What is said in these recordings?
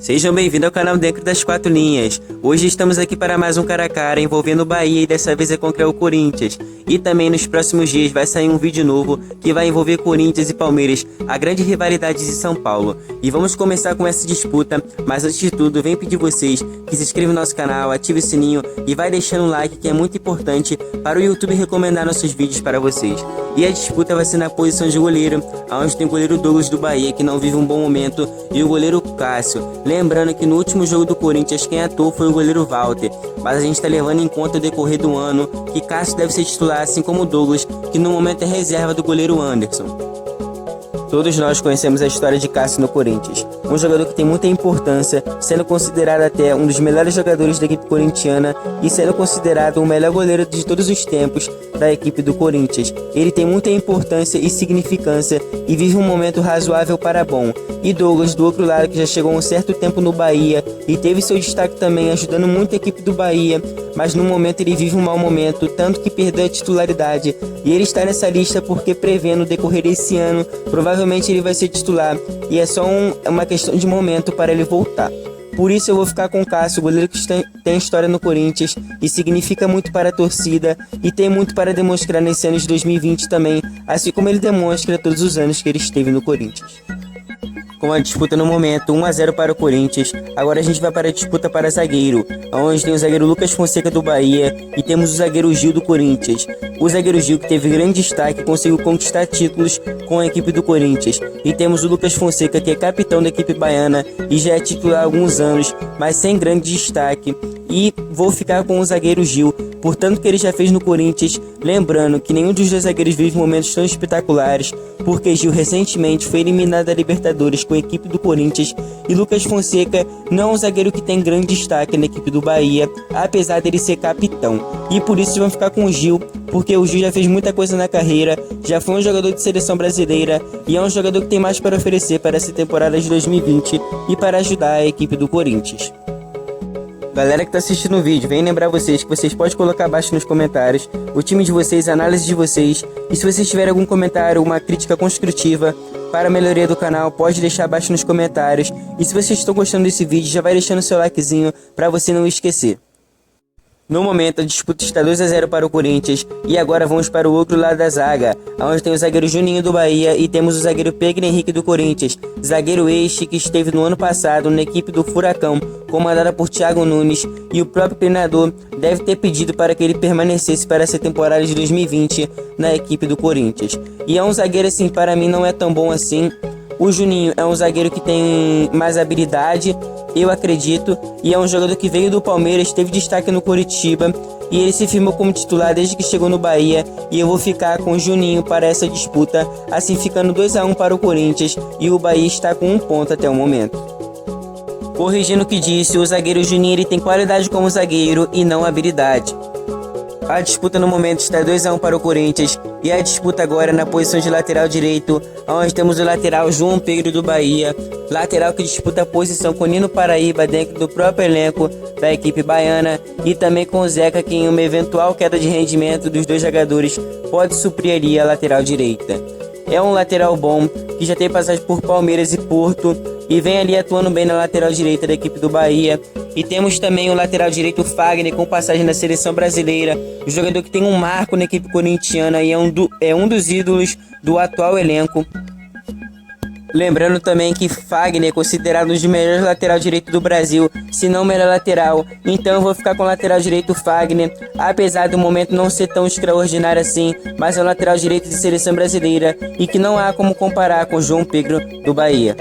Sejam bem-vindos ao canal Dentro das Quatro Linhas. Hoje estamos aqui para mais um cara a cara envolvendo o Bahia e dessa vez é contra o Corinthians. E também nos próximos dias vai sair um vídeo novo que vai envolver Corinthians e Palmeiras, a grande rivalidade de São Paulo. E vamos começar com essa disputa, mas antes de tudo, venho pedir vocês que se inscrevam no nosso canal, ative o sininho e vai deixando um like que é muito importante para o YouTube recomendar nossos vídeos para vocês. E a disputa vai ser na posição de goleiro, onde tem o goleiro Douglas do Bahia, que não vive um bom momento, e o goleiro Cássio. Lembrando que no último jogo do Corinthians quem atuou foi o goleiro Walter, mas a gente está levando em conta o decorrer do ano que Cássio deve ser titular, assim como o Douglas, que no momento é reserva do goleiro Anderson. Todos nós conhecemos a história de Cássio no Corinthians, um jogador que tem muita importância, sendo considerado até um dos melhores jogadores da equipe corintiana e sendo considerado o melhor goleiro de todos os tempos da equipe do Corinthians. Ele tem muita importância e significância e vive um momento razoável para bom. E Douglas, do outro lado, que já chegou há um certo tempo no Bahia e teve seu destaque também ajudando muito a equipe do Bahia, mas no momento ele vive um mau momento, tanto que perdeu a titularidade, e ele está nessa lista porque prevê no decorrer desse ano, provavelmente ele vai ser titular, e é só uma questão de momento para ele voltar. Por isso eu vou ficar com o Cássio, goleiro que tem história no Corinthians e significa muito para a torcida e tem muito para demonstrar nesse ano de 2020 também, assim como ele demonstra todos os anos que ele esteve no Corinthians. Com a disputa no momento 1 a 0 para o Corinthians, agora a gente vai para a disputa para zagueiro, onde tem o zagueiro Lucas Fonseca do Bahia e temos o zagueiro Gil do Corinthians. O zagueiro Gil, que teve grande destaque, conseguiu conquistar títulos com a equipe do Corinthians. E temos o Lucas Fonseca, que é capitão da equipe baiana e já é titular há alguns anos, mas sem grande destaque. E vou ficar com o zagueiro Gil, portanto que ele já fez no Corinthians, lembrando que nenhum dos dois zagueiros vive momentos tão espetaculares, porque Gil recentemente foi eliminado da Libertadores com a equipe do Corinthians e Lucas Fonseca não é um zagueiro que tem grande destaque na equipe do Bahia, apesar dele ser capitão. E por isso vamos ficar com o Gil, porque o Gil já fez muita coisa na carreira, já foi um jogador de seleção brasileira e é um jogador que tem mais para oferecer para essa temporada de 2020 e para ajudar a equipe do Corinthians. Galera que está assistindo o vídeo, venho lembrar vocês que vocês podem colocar abaixo nos comentários o time de vocês, a análise de vocês, e se vocês tiverem algum comentário, uma crítica construtiva para a melhoria do canal, pode deixar abaixo nos comentários, e se vocês estão gostando desse vídeo, já vai deixando seu likezinho para você não esquecer. No momento, a disputa está 2 a 0 para o Corinthians e agora vamos para o outro lado da zaga, onde tem o zagueiro Juninho do Bahia e temos o zagueiro Pedro Henrique do Corinthians, zagueiro este que esteve no ano passado na equipe do Furacão, comandada por Thiago Nunes, e o próprio treinador deve ter pedido para que ele permanecesse para essa temporada de 2020 na equipe do Corinthians. E é um zagueiro assim, para mim não é tão bom assim. O Juninho é um zagueiro que tem mais habilidade, eu acredito, e é um jogador que veio do Palmeiras, teve destaque no Coritiba e ele se firmou como titular desde que chegou no Bahia, e eu vou ficar com o Juninho para essa disputa, assim ficando 2 a 1 para o Corinthians e o Bahia está com 1 ponto até o momento. Corrigindo o que disse, o zagueiro Juninho ele tem qualidade como zagueiro e não habilidade. A disputa no momento está 2 a 1 para o Corinthians e a disputa agora é na posição de lateral direito, onde temos o lateral João Pedro do Bahia, lateral que disputa a posição com Nino Paraíba dentro do próprio elenco da equipe baiana, e também com o Zeca, que em uma eventual queda de rendimento dos dois jogadores pode suprir ali a lateral direita. É um lateral bom, que já tem passagem por Palmeiras e Porto, e vem ali atuando bem na lateral direita da equipe do Bahia. E temos também o lateral direito Fagner, com passagem na seleção brasileira, um jogador que tem um marco na equipe corintiana e é um dos ídolos do atual elenco. Lembrando também que Fagner é considerado um dos melhores lateral direito do Brasil, se não o melhor lateral, então eu vou ficar com o lateral direito Fagner, apesar do momento não ser tão extraordinário assim, mas é um lateral direito de seleção brasileira e que não há como comparar com João Pedro do Bahia.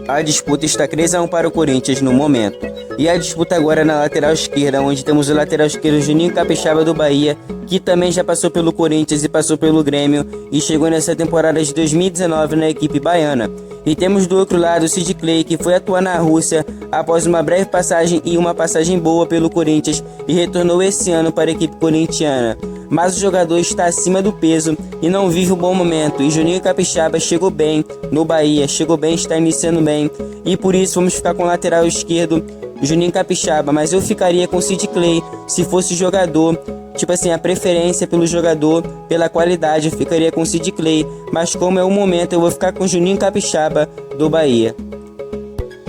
A disputa está 3 a 1 para o Corinthians no momento. E a disputa agora é na lateral esquerda, onde temos o lateral esquerdo Juninho Capixaba do Bahia, que também já passou pelo Corinthians e passou pelo Grêmio e chegou nessa temporada de 2019 na equipe baiana. E temos do outro lado o Sid Clay, que foi atuar na Rússia após uma breve passagem e uma passagem boa pelo Corinthians e retornou esse ano para a equipe corintiana. Mas o jogador está acima do peso e não vive um bom momento, e Juninho Capixaba chegou bem no Bahia, está iniciando bem, e por isso vamos ficar com o lateral esquerdo Juninho Capixaba, mas eu ficaria com Sid Clay se fosse jogador, tipo assim, a preferência pelo jogador, pela qualidade, eu ficaria com Sid Clay, mas como é o momento, eu vou ficar com Juninho Capixaba do Bahia.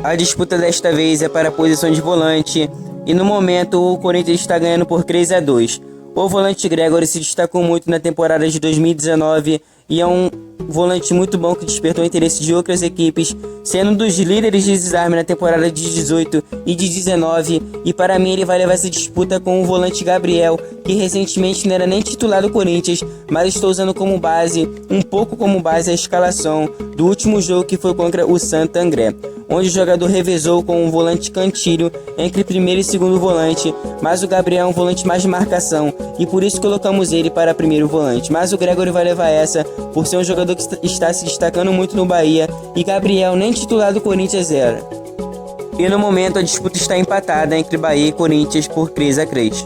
A disputa desta vez é para a posição de volante e no momento o Corinthians está ganhando por 3-2. O volante Gregório se destacou muito na temporada de 2019 e é um volante muito bom que despertou o interesse de outras equipes, sendo um dos líderes de desarme na temporada de 18 e de 19, e para mim ele vai levar essa disputa com o volante Gabriel, que recentemente não era nem titular do Corinthians, mas estou usando como base, um pouco como base, a escalação do último jogo que foi contra o Santo André, onde o jogador revezou com o volante Cantilho entre primeiro e segundo volante, mas o Gabriel é um volante mais de marcação e por isso colocamos ele para primeiro volante, mas o Gregório vai levar essa por ser um jogador que está se destacando muito no Bahia e Gabriel nem titular do Corinthians era. E no momento a disputa está empatada entre Bahia e Corinthians por 3-3.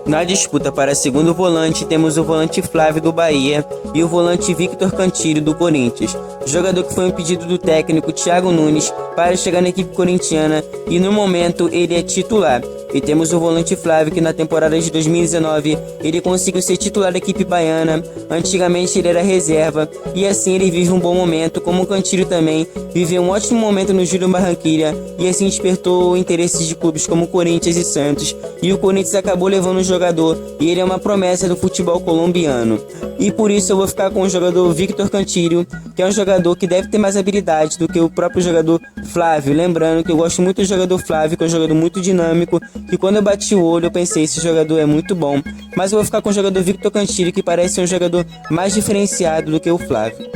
Na disputa para segundo volante temos o volante Flávio do Bahia e o volante Victor Cantilho do Corinthians, jogador que foi um pedido do técnico Thiago Nunes para chegar na equipe corintiana e no momento ele é titular. E temos o volante Flávio que na temporada de 2019 ele conseguiu ser titular da equipe baiana, antigamente ele era reserva e assim ele vive um bom momento, como o Cantilho também viveu um ótimo momento no Júnior Barranquilla e assim despertou o interesse de clubes como Corinthians e Santos e o Corinthians acabou levando o jogador e ele é uma promessa do futebol colombiano. E por isso eu vou ficar com o jogador Victor Cantilho, que é um jogador que deve ter mais habilidade do que o próprio jogador Flávio, lembrando que eu gosto muito do jogador Flávio, que é um jogador muito dinâmico, que quando eu bati o olho eu pensei, esse jogador é muito bom, mas eu vou ficar com o jogador Victor Cantilho, que parece ser um jogador mais diferenciado do que o Flávio.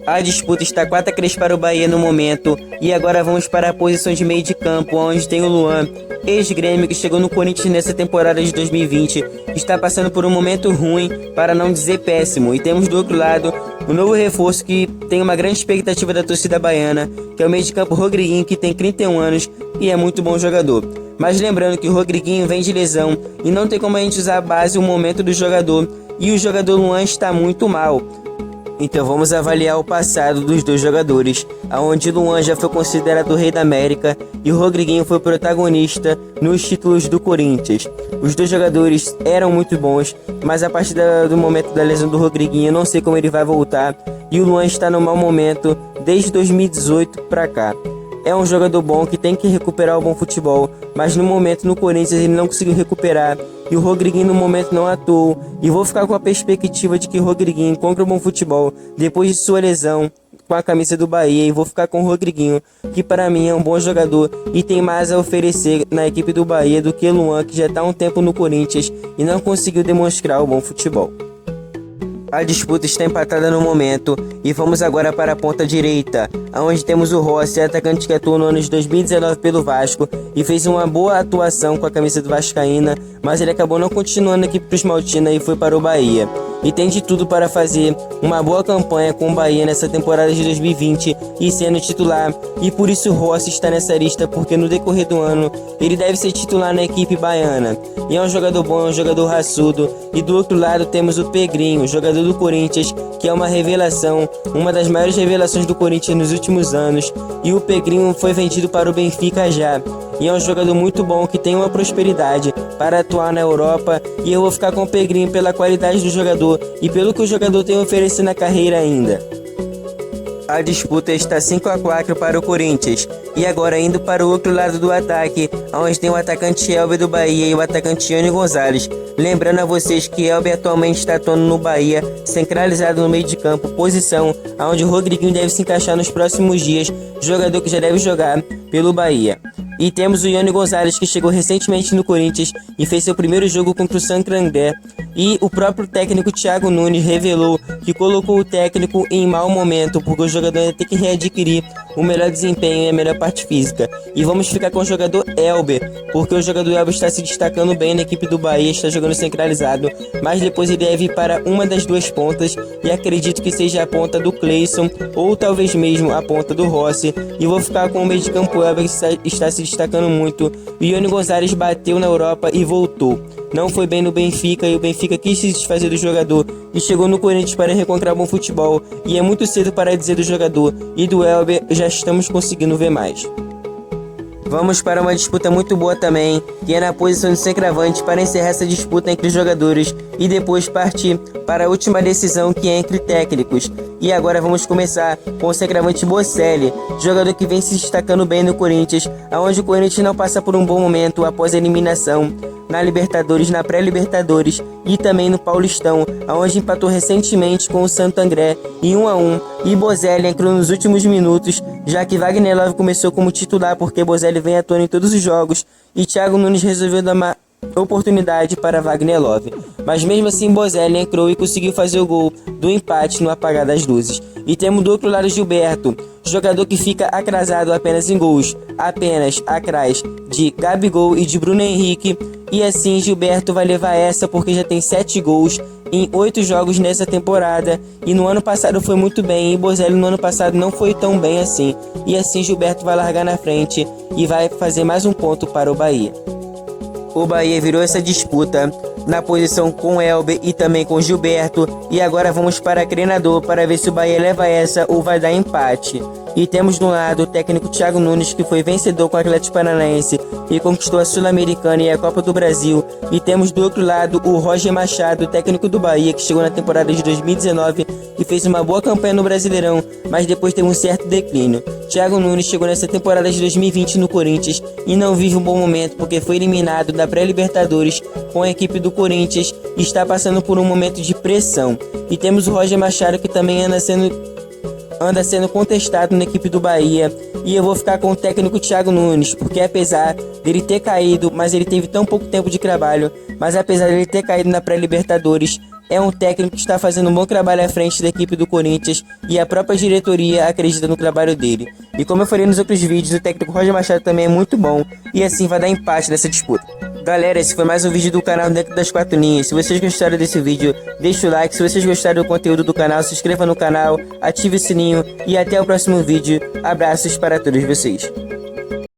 A disputa está 4-3 para o Bahia no momento, e agora vamos para a posição de meio de campo, onde tem o Luan, ex-Grêmio, que chegou no Corinthians nessa temporada de 2020, está passando por um momento ruim, para não dizer péssimo, e temos do outro lado o novo reforço que tem uma grande expectativa da torcida baiana, que é o meio de campo Rodriguinho, que tem 31 anos e é muito bom jogador. Mas lembrando que o Rodriguinho vem de lesão e não tem como a gente usar a base o momento do jogador, e o jogador Luan está muito mal. Então vamos avaliar o passado dos dois jogadores, onde Luan já foi considerado o rei da América e o Rodriguinho foi protagonista nos títulos do Corinthians. Os dois jogadores eram muito bons, mas a partir do momento da lesão do Rodriguinho eu não sei como ele vai voltar, e o Luan está no mau momento desde 2018 para cá. É um jogador bom que tem que recuperar o bom futebol, mas no momento no Corinthians ele não conseguiu recuperar e o Rodriguinho no momento não atuou. E vou ficar com a perspectiva de que o Rodriguinho encontre um bom futebol depois de sua lesão com a camisa do Bahia, e vou ficar com o Rodriguinho, que para mim é um bom jogador e tem mais a oferecer na equipe do Bahia do que Luan, que já está há um tempo no Corinthians e não conseguiu demonstrar o bom futebol. A disputa está empatada no momento e vamos agora para a ponta direita, onde temos o Rossi, atacante que atuou no ano de 2019 pelo Vasco e fez uma boa atuação com a camisa do Vascaína, mas ele acabou não continuando aqui para o Esmaltina e foi para o Bahia. E tem de tudo para fazer uma boa campanha com o Bahia nessa temporada de 2020 e sendo titular, e por isso o Rossi está nessa lista, porque no decorrer do ano ele deve ser titular na equipe baiana. E é um jogador bom, é um jogador raçudo. E do outro lado temos o Pegrinho, jogador do Corinthians, que é uma revelação, uma das maiores revelações do Corinthians nos últimos anos, e o Pegrinho foi vendido para o Benfica já. E é um jogador muito bom que tem uma prosperidade para atuar na Europa, e eu vou ficar com o Pegrinho pela qualidade do jogador e pelo que o jogador tem a oferecer na carreira ainda. A disputa está 5-4 para o Corinthians. E agora indo para o outro lado do ataque, onde tem o atacante Elber do Bahia e o atacante Ione Gonzalez. Lembrando a vocês que Elber atualmente está atuando no Bahia, centralizado no meio de campo, posição onde o Rodriguinho deve se encaixar nos próximos dias, jogador que já deve jogar pelo Bahia. E temos o Ione Gonzalez, que chegou recentemente no Corinthians e fez seu primeiro jogo contra o Santo André. E o próprio técnico Thiago Nunes revelou que colocou o técnico em mau momento, porque o jogador ainda tem que readquirir o melhor desempenho e a melhor parte física. E vamos ficar com o jogador Elber, porque o jogador Elber está se destacando bem na equipe do Bahia, está jogando centralizado, mas depois ele deve ir para uma das duas pontas, e acredito que seja a ponta do Cleison, ou talvez mesmo a ponta do Rossi. E vou ficar com o meio de campo Elber, que está se destacando muito. O Ione Gonzalez bateu na Europa e voltou. Não foi bem no Benfica e o Benfica quis se desfazer do jogador e chegou no Corinthians para reencontrar bom futebol, e é muito cedo para dizer do jogador, e do Elber já estamos conseguindo ver mais. Vamos para uma disputa muito boa também, que é na posição de centroavante para encerrar essa disputa entre os jogadores e depois partir para a última decisão, que é entre técnicos. E agora vamos começar com o centroavante Bocelli, jogador que vem se destacando bem no Corinthians, aonde o Corinthians não passa por um bom momento após a eliminação na Libertadores, na pré-Libertadores e também no Paulistão, aonde empatou recentemente com o Santo André em 1-1, e Bocelli entrou nos últimos minutos, já que Wagner Love começou como titular porque Bocelli vem atuando em todos os jogos e Thiago Nunes resolveu dar uma oportunidade para Wagner Love. Mas mesmo assim Bocelli entrou e conseguiu fazer o gol do empate no apagar das luzes. E temos do outro lado Gilberto, jogador que fica atrasado apenas em gols, apenas atrás de Gabigol e de Bruno Henrique. E assim Gilberto vai levar essa porque já tem 7 gols em 8 jogos nessa temporada. E no ano passado foi muito bem, e Bocelli no ano passado não foi tão bem assim. E assim Gilberto vai largar na frente e vai fazer mais um ponto para o Bahia. O Bahia virou essa disputa na posição com Elber e também com Gilberto. E agora vamos para treinador para ver se o Bahia leva essa ou vai dar empate. E temos no lado o técnico Thiago Nunes, que foi vencedor com o Atlético Paranaense e conquistou a Sul-Americana e a Copa do Brasil. E temos do outro lado o Roger Machado, técnico do Bahia, que chegou na temporada de 2019 e fez uma boa campanha no Brasileirão, mas depois teve um certo declínio. Thiago Nunes chegou nessa temporada de 2020 no Corinthians e não vive um bom momento porque foi eliminado da pré-Libertadores com a equipe do Corinthians e está passando por um momento de pressão. E temos o Roger Machado, que também anda sendo contestado na equipe do Bahia, e eu vou ficar com o técnico Thiago Nunes, porque apesar dele ter caído, mas ele teve tão pouco tempo de trabalho, mas apesar dele ter caído na pré-Libertadores, é um técnico que está fazendo um bom trabalho à frente da equipe do Corinthians e a própria diretoria acredita no trabalho dele. E como eu falei nos outros vídeos, o técnico Roger Machado também é muito bom e assim vai dar empate nessa disputa. Galera, esse foi mais um vídeo do canal Dentro das Quatro Linhas. Se vocês gostaram desse vídeo, deixa o like. Se vocês gostaram do conteúdo do canal, se inscreva no canal, ative o sininho e até o próximo vídeo. Abraços para todos vocês.